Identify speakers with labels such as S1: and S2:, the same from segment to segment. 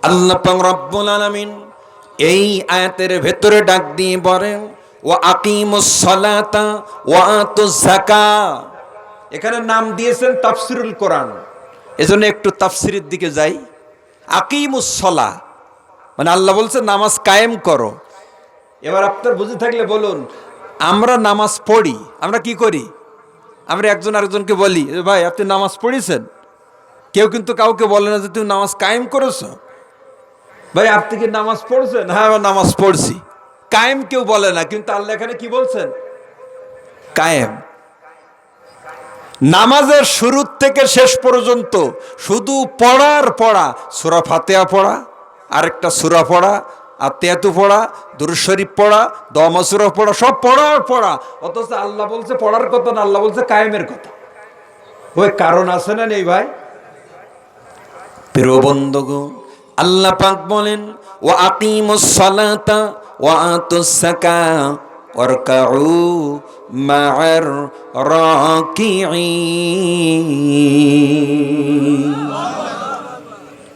S1: আল্লাহ পাক রব্বুল আলামিন এই আয়াতের ভেতরে ডাক দিয়ে বলেন ওয়া আকিমুস সালাতা ওয়া আতুজ যাকাত। এখানে নাম দিয়েছেন তাফসিরুল কোরআন, এজন্য একটু তাফসিরের দিকে যাই। আকিমুস সালাহ মানে আল্লাহ বলছে নামাজ কায়েম করো। এবার আপনার বুঝে থাকলে বলুন, আমরা নামাজ পড়ি, আমরা কি করি? আমরা একজন আরেকজনকে বলি ভাই আপনি নামাজ পড়েছেন? কেউ কিন্তু কাউকে বলে না যে তুমি নামাজ কায়েম করেছো। ভাই আপনি কি নামাজ পড়ছেন? হ্যাঁ নামাজ পড়ছি। কায়েম কেউ বলে না, কিন্তু আল্লাহ এখানে কি বলছেন? কায়েম। নামাজের শুরু থেকে শেষ পর্যন্ত শুধু পড়ার পড়া, সূরা ফাতিহা পড়া, আরেকটা সূরা পড়া, আতিয়াতু পড়া, দুরূদ শরীফ পড়া, দোয়া সূরা পড়া, সব পড়ার পড়া। অথচ আল্লাহ বলছে পড়ার কথা না, আল্লাহ বলছে কায়েমের কথা। ওই কারণ আছে না নেই ভাই? প্রিয় বন্ধুগণ, আল্লাহ পাক বলেন ওয়া আকিমুস সালাতা ওয়া আতুস যাকাত ওয়ারকাউ মা'আর রাকিঈন।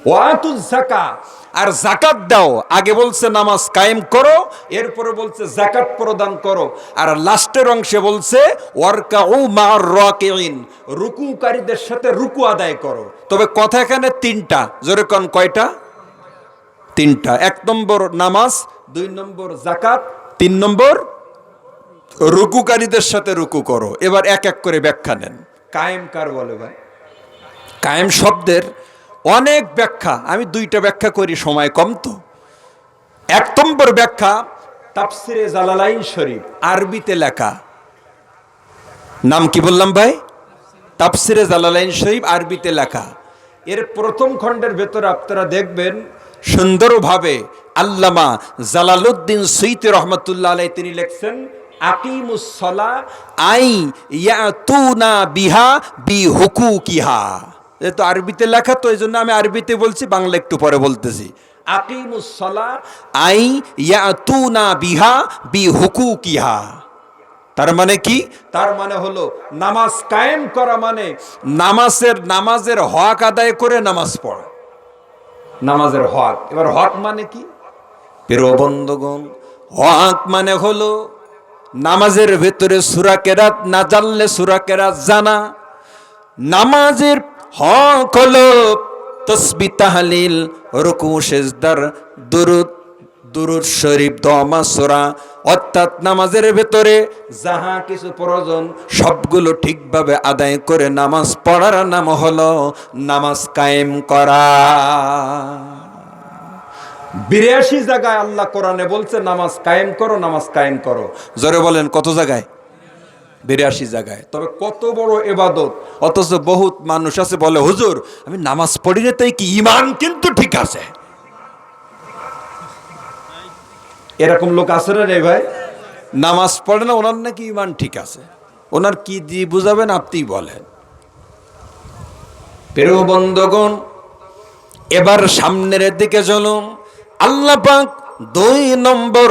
S1: ওয়া আতুজ যাকাত, আর যাকাত দাও। আগে বলছে নামাজ কায়েম করো, এরপরে বলছে যাকাত প্রদান করো, আর লাস্টের অংশে বলছে ওয়ারকাউ মা'আর রাকিঈন, রুকুকারীদের সাথে রুকু আদায় করো। তবে কথা এখানে তিনটা, জোরে কোন কয়টা? তিনটা। এক নম্বর নামাজ, দুই নম্বর যাকাত, তিন নম্বর রুকুকারীদের সাথে রুকু করো। এবার এক এক করে ব্যাখ্যা নেন। কায়েম কার বলে ভাই? কায়েম শব্দের অনেক ব্যাখ্যা, আমি দুইটা ব্যাখ্যা করি, সময় কম তো। এক নম্বর ব্যাখ্যা তাফসিরে জালালাইন শরীফ, আরবিতে লেখা। নাম কি বললাম ভাই? তাফসিরে জালালাইন শরীফ, আরবিতে লেখা। এর প্রথম খণ্ডের ভেতরে আপনারা দেখবেন সুন্দরভাবে আল্লামা জালালউদ্দিন সুয়ুতী রহমাতুল্লাহ আলাইহি তিনি লিখছেন আকিমুস সালাহ আই ইয়াতুনা বিহা বিহুকুকিহা। যেহেতু আরবিতে লেখা তো এই জন্য আমি আরবিতে বলছি, বাংলা একটু পরে বলতেছি। আকিমুস সালাহ আই ইয়াতুনা বিহা বিহুকুকিহা। তার মানে কি? তার মানে হলো নামাজ কায়েম করা মানে নামাজের হক আদায় করে নামাজ পড়া, নামাজের হক। এবার হক মানে কি? প্রিয় বন্ধুগণ, হক মানে হলো নামাজের ভেতরে সূরা কেরাত না জানলে সূরা কেরাত জানা। নামাজের হক হলো তাসবিহ তাহলিল, রুকু সিজদার, দুরূদ শরীফ, দোয়া সূরা, অর্থাৎ নামাজের ভেতরে যাহা কিছু প্রয়োজন সবগুলো ঠিকভাবে আদায় করে নামাজ পড়ার নাম হলো নামাজ কায়েম করা। ৮২ জায়গায় আল্লাহ কোরআনে বলছে নামাজ কায়েম করো, নামাজ কায়েম করো। জোরে বলেন কত জায়গায়? ৮২ জায়গায়। তবে কত বড় ইবাদত, অথচ বহুত মানুষ আছে বলে হুজুর আমি নামাজ পড়ি না, তাই কি ঈমান কিন্তু ঠিক আছে। এরকম লোক আছে না রে ভাই? নামাজ পড়ে না, ওনার নাকি ঈমান ঠিক আছে। ওনার কি দিয়ে বুঝাবেন আপনি বলেন। প্রিয় বন্ধুগণ, এবার সামনের দিকে চলুন। আল্লাহ পাক ২ নম্বর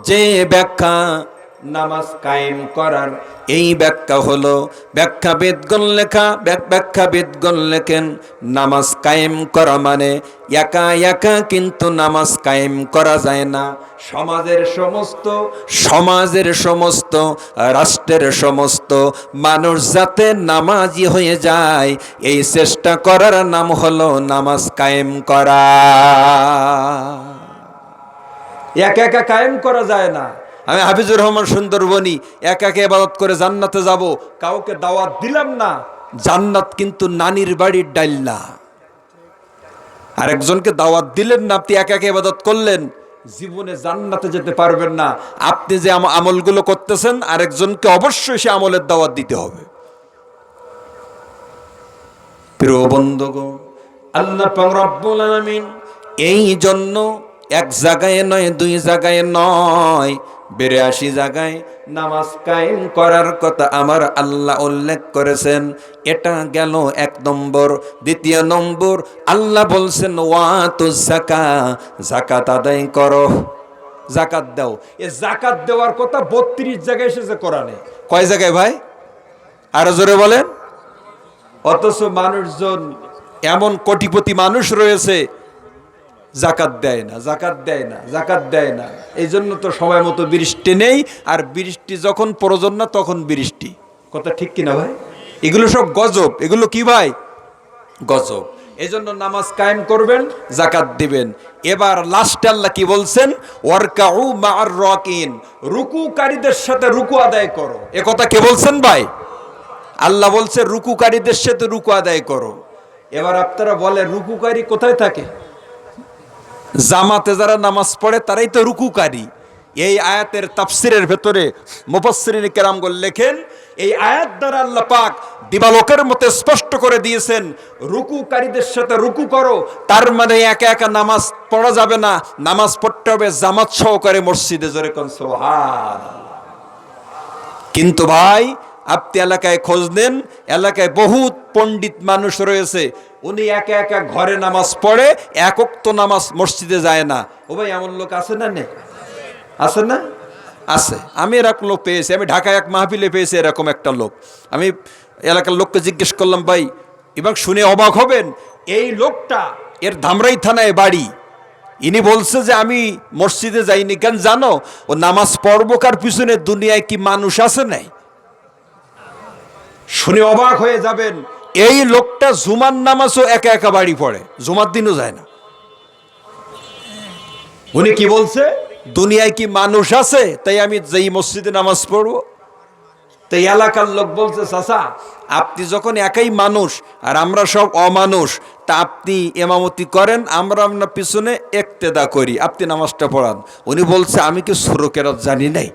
S1: যে ব্যাখ্যা নামাজ কায়েম করার, এই ব্যাখ্যা হলো ব্যাখ্যাবিদগণ লেখেন নামাজ কায়েম করা মানে একা একা কিন্তু নামাজ কায়েম করা যায় না। সমাজের সমস্ত রাষ্ট্রের সমস্ত মানুষ যাতে নামাজি হয়ে যায়, এই চেষ্টা করার নাম হলো নামাজ কায়েম করা। একা একা কায়েম করা যায় না। আমি হাফিজুর রহমান সুন্দরবনী একা একা ইবাদত করে জান্নাতে যাব, কাউকে দাওয়াত দিলাম না। জান্নাত কিন্তু নানির বাড়ির ডাইল না। আরেকজনকে দাওয়াত দিলেন না, আপনি একা একা ইবাদত করলেন, জীবনে জান্নাতে যেতে পারবেন না। আপনি যে আমলগুলো করতেছেন আরেকজনকে অবশ্যই সে আমলের দাওয়াত দিতে হবে। প্রিয় বন্ধুগণ, আল্লাহ পাক রব্বুল আলামিন এই জন্য এক জায়গায় নয়, ২ জায়গায় নয়, ৮২ জায়গায় নামাজ কায়েম করার কথা আমার আল্লাহ উল্লেখ করেছেন। এটা গেল ১ নম্বর। দ্বিতীয় নম্বর আল্লাহ বলছেন ওয়াতুজ যাকাত, যাকাত আদায় করো, যাকাত দাও। এ যাকাত দেওয়ার কথা ৩২ জায়গায় এসেছে কোরআনে। কয় জায়গায় ভাই? আরো জোরে বলেন। অথচ মানুষজন, এমন কোটিপতি মানুষ রয়েছে জাকাত দেয় না, জাকাত দেয় না, জাকাত দেয় না। এই জন্য তো সময় মতো বৃষ্টি নেই, আর বৃষ্টি যখন প্রয়োজন না তখন বৃষ্টি। কথা ঠিক কিনা ভাই? এগুলো সব গজব। এগুলো কি ভাই? গজব। এই জন্য নামাজ কায়েম করবেন, জাকাত দিবেন। এবার লাস্টে আল্লাহ কি বলছেন? ওয়ারকাউ মা'আর রাকিন, রুকুকারীদের সাথে রুকু আদায় করো। এ কথা কে বলছেন ভাই? আল্লাহ বলছে রুকুকারীদের সাথে রুকু আদায় করো। এবার আপনারা বলেন রুকুকারী কোথায় থাকে? জামাতে যারা নামাজ পড়ে তারাই তো রুকুকারী। এই আয়াতের তাফসিরের ভেতরে মুফাসসিরিন কেরামগণ লেখেন, এই আয়াত দ্বারা আল্লাহ পাক দিবালোকের মতো স্পষ্ট করে দিয়েছেন রুকুকারীদের সাথে রুকু করো। তার মানে একা একা নামাজ পড়া যাবে না, নামাজ পড়তে হবে জামাত সহকারে মসজিদে। জোরে কোন সুবহানাল্লাহ। কিন্তু ভাই আপনি এলাকায় খোঁজ নেন, এলাকায় বহুত পণ্ডিত মানুষ রয়েছে, উনি একা একা ঘরে নামাজ পড়ে, এক ওয়াক্ত নামাজ মসজিদে যায় না। ও ভাই এমন লোক আছে না? নেই? আছে না? আছে। আমি এরকম লোক পেয়েছি, আমি ঢাকায় এক মাহফিলে পেয়েছি এরকম একটা লোক। আমি এলাকার লোককে জিজ্ঞেস করলাম, ভাই, এবং শুনে অবাক হবেন, এই লোকটা এর ধামরাই থানায় বাড়ি। ইনি বলছে যে আমি মসজিদে যাইনি কেন জানো? ও নামাজ পড়বো কার পিছনে, দুনিয়ায় কি মানুষ আছে নাই? শুনে অবাক হয়ে যাবেন, এই লোকটা জুমার নামাজও একা একা বাড়ি পড়ে, জুমার দিনও যায় না। উনি কি বলছে? দুনিয়ায় কি মানুষ আছে তাই আমি যেই মসজিদে নামাজ পড়বো? তাই এলাকার লোক বলছে, চাচা আপনি যখন একাই মানুষ আর আমরা সব অমানুষ, তা আপনি ইমামতি করেন, আমরা আপনার পিছনে ইক্তেদা করি, আপনি নামাজটা পড়ান। উনি বলছে আমি কি সূরা কেরাত জানি নাই?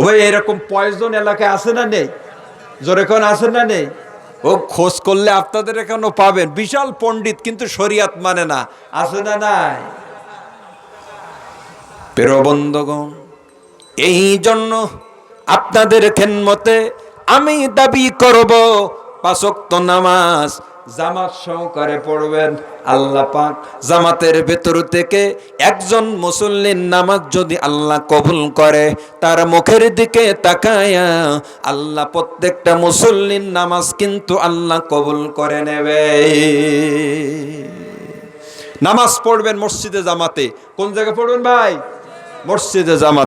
S1: ওই এরকম পয়জন এলাকায় আছে না নেই? জোরে কোন আছে না নেই? ও খোঁজ করলে আপনাদের এখানেও পাবেন, বিশাল পণ্ডিত কিন্তু শরিয়াত মানে না। আছে না নাই? প্রিয় বন্ধুগণ, এই জন্য আপনাদের খেদমতে আমি দাবি করব ৫ ওয়াক্ত নামাজ জামাত সহকারে পড়বেন। আল্লাহ পাক জামাতের ভেতর থেকে একজন মুসল্লির নামাজ যদি আল্লাহ কবুল করে, তার মুখের দিকে তাকায়া আল্লাহ প্রত্যেকটা মুসল্লির নামাজ কিন্তু আল্লাহ কবুল করে নেবে। নামাজ পড়বেন মসজিদে জামাতে। কোন জায়গায় পড়বেন ভাই? মসজিদে জামাতে।